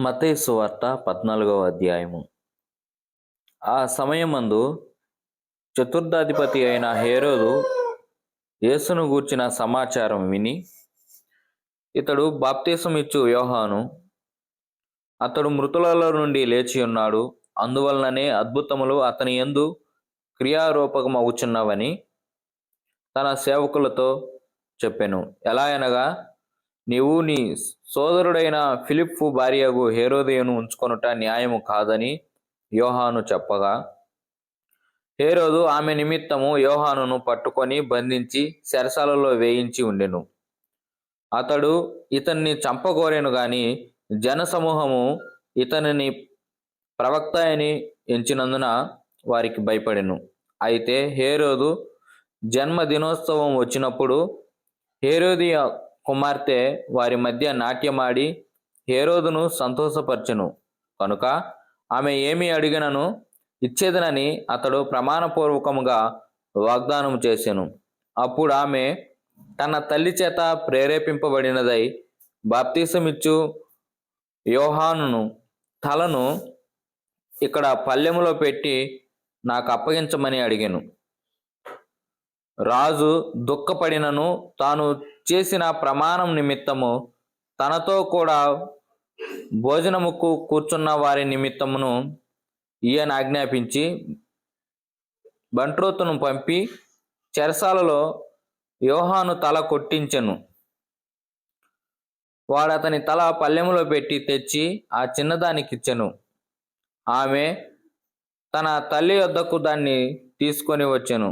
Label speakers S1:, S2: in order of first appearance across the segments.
S1: మత్తయి సువార్త 14వ అధ్యాయము. ఆ సమయమందు చతుర్థాధిపతి అయిన హేరోదు యేసును గూర్చిన సమాచారం విని, ఇతడు బాప్తిసమిచ్చు యోహాను, అతడు మృతులలో నుండి లేచి ఉన్నాడు, అందువలననే అద్భుతములు అతని యందు క్రియారూపకమగుచున్నవని తన సేవకులతో చెప్పెను. ఎలా అనగా, నీవు నీ సోదరుడైన ఫిలిప్పు భార్యగు హేరోదియను ఉంచుకొనుట న్యాయము కాదని యోహాను చెప్పగా, హేరోదు ఆమె నిమిత్తము యోహానును పట్టుకొని బంధించి చెరసాలలో వేయించి ఉండెను. అతడు ఇతన్ని చంపగోరెను గాని జనసమూహము ఇతనిని ప్రవక్త అని ఎంచినందున వారికి భయపడెను. అయితే హేరోదు జన్మదినోత్సవం వచ్చినప్పుడు హేరోదియ కుమార్తె వారి మధ్య నాట్యమాడి హేరోదును సంతోషపరచెను. కనుక ఆమె ఏమి అడిగినను ఇచ్చేదనని అతడు ప్రమాణపూర్వకముగా వాగ్దానం చేసెను. అప్పుడు ఆమె తన తల్లి చేత ప్రేరేపింపబడినదై బాప్తిసమిచ్చు యోహానును తలను ఇక్కడ పల్లెములో పెట్టి నాకు అప్పగించమని అడిగాను. రాజు దుఃఖపడినను తాను చేసిన ప్రమాణం నిమిత్తము తనతో కూడా భోజనముకు కూర్చున్న వారి నిమిత్తమును ఈయన ఆజ్ఞాపించి బంట్రోతును పంపి చెరసాలలో యోహాను తల కొట్టించెను. వాడతని తల పల్లెములో పెట్టి తెచ్చి ఆ చిన్నదానికిచ్చెను. ఆమె తన తల్లి వద్దకు దాన్ని తీసుకొని వచ్చెను.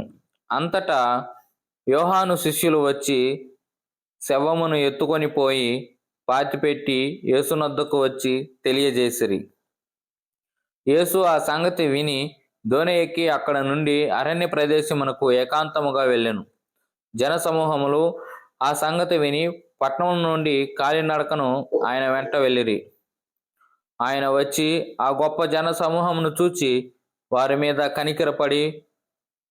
S1: అంతటా యోహాను శిష్యులు వచ్చి శవమును ఎత్తుకొని పోయి పాతిపెట్టి యేసునొద్దకు వచ్చి తెలియజేసిరి. యేసు ఆ సంగతి విని దోణి ఎక్కి అక్కడ నుండి అరణ్య ప్రదేశమునకు ఏకాంతముగా వెళ్ళెను. జనసమూహములు ఆ సంగతి విని పట్టణం నుండి కాలినడకను ఆయన వెంట వెళ్ళిరి. ఆయన వచ్చి ఆ గొప్ప జనసమూహమును చూచి వారి మీద కనికరపడి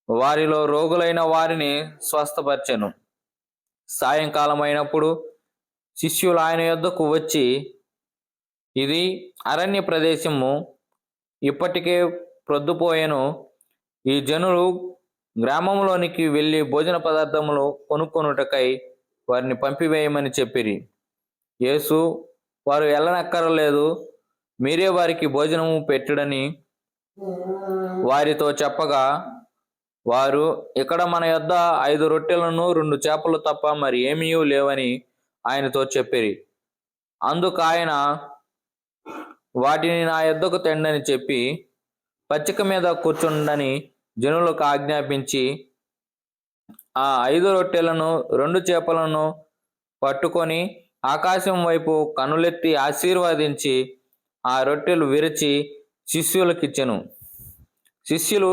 S1: వారిలో రోగులైన వారిని స్వస్థపరిచెను. సాయంకాలం అయినప్పుడు శిష్యులు ఆయన యొద్దకు వచ్చి, ఇది అరణ్య ప్రదేశము, ఇప్పటికే ప్రొద్దుపోయెను, ఈ జనులు గ్రామంలోనికి వెళ్ళి భోజన పదార్థములు కొనుక్కొనుటకై వారిని పంపివేయమని చెప్పిరి. యేసు వారు వెళ్ళనక్కరలేదు, మీరే వారికి భోజనము పెట్టుడని వారితో చెప్పగా, వారు ఇక్కడ మన యొద్ద 5 రొట్టెలను 2 చేపలు తప్ప మరి ఏమీ లేవని ఆయనతో చెప్పిరి. అందుకు ఆయన, వాటిని నా యొద్దకు తెండని చెప్పి పచ్చిక మీద కూర్చుండని జనులకు ఆజ్ఞాపించి ఆ 5 రొట్టెలను 2 చేపలను పట్టుకొని ఆకాశం వైపు కనులెత్తి ఆశీర్వదించి ఆ రొట్టెలు విరిచి శిష్యులకిచ్చెను. శిష్యులు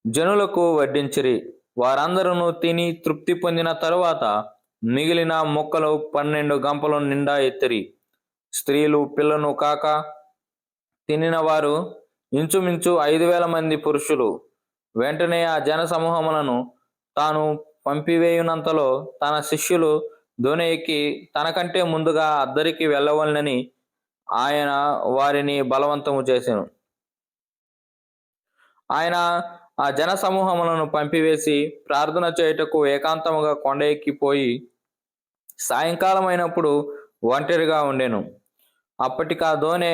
S1: జనులకు వడ్డించిరి. వారందరూ తిని తృప్తి పొందిన తరువాత మిగిలిన ముక్కలు 12 గంపల నిండా ఎత్తిరి. స్త్రీలు పిల్లలు కాక తినిన వారు ఇంచుమించు 5,000 మంది పురుషులు. వెంటనే ఆ జన సమూహములను తాను పంపివేయునంతలో తన శిష్యులు దోణి ఎక్కి తనకంటే ముందుగా అద్దరికి వెళ్ళవలనని ఆయన వారిని బలవంతము చేసెను. ఆయన ఆ జన సమూహములను పంపివేసి ప్రార్థన చేయుటకు ఏకాంతముగా కొండ ఎక్కిపోయి సాయంకాలం అయినప్పుడు ఒంటరిగా ఉండెను. అప్పటికి ఆ దోణి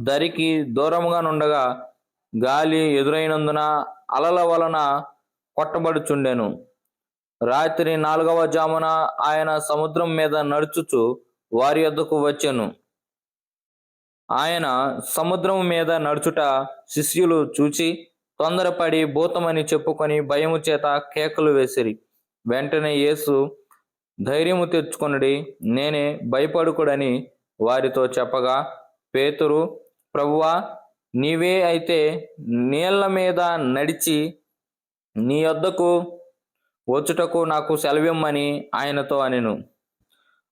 S1: దరికి దూరముగా నుండగా గాలి ఎదురైనందున అలల వలన కొట్టబడుచుండెను. రాత్రి 4వ జామున ఆయన సముద్రం మీద నడుచుచు వారి యొద్దకు వచ్చెను. ఆయన సముద్రము మీద నడుచుట శిష్యులు చూచి తొందరపడి భూతమని చెప్పుకొని భయము చేత కేకలు వేసిరి. వెంటనే యేసు, ధైర్యము తెచ్చుకొనుడి, నేనే, భయపడుకుడని వారితో చెప్పగా, పేతురు, ప్రభువా, నీవే అయితే నీళ్ల మీద నడిచి నీ యొద్దకు వచ్చుటకు నాకు సెలవిమ్మని ఆయనతో అనెను.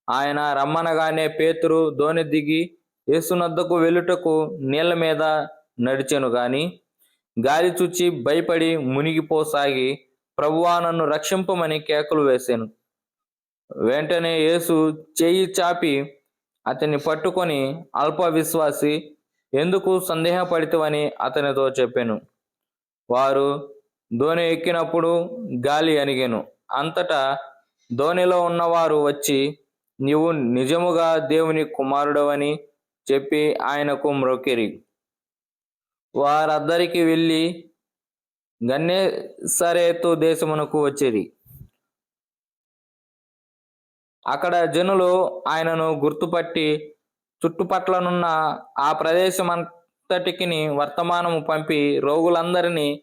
S1: ఆయన రమ్మనగానే పేతురు దోణి దిగి యేసునొద్దకు వెళ్ళుటకు నీళ్ల మీద నడిచెను గాని గాలి చూచి భయపడి మునిగిపోసాగి, ప్రభువా, నన్ను రక్షింపమని కేకలు వేసెను. వెంటనే యేసు చెయ్యి చాపి అతన్ని పట్టుకొని, అల్ప విశ్వాసి, ఎందుకు సందేహపడితివని అతనితో చెప్పెను. వారు దోణి ఎక్కినప్పుడు గాలి అణిగెను. అంతటా దోణిలో ఉన్నవారు వచ్చి, నీవు నిజముగా దేవుని కుమారుడవని చెప్పి ఆయనకు మ్రొక్కిరి. వారద్దరికి వెళ్ళి గెన్నేసరేతు దేశమునకు వచ్చిరి. అక్కడ జనులు ఆయనను గుర్తుపట్టి చుట్టుపట్లనున్న ఆ ప్రదేశమంతటికి వర్తమానము పంపి రోగులందరినీ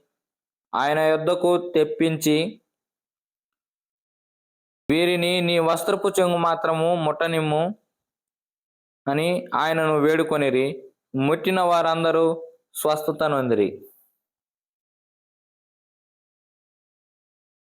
S1: ఆయన యొద్దకు తెప్పించి, వీరిని నీ వస్త్రపు చెంగు మాత్రము ముట్టనిమ్ము అని ఆయనను వేడుకొనిరి. ముట్టిన వారందరూ స్వస్థత నొందిరి.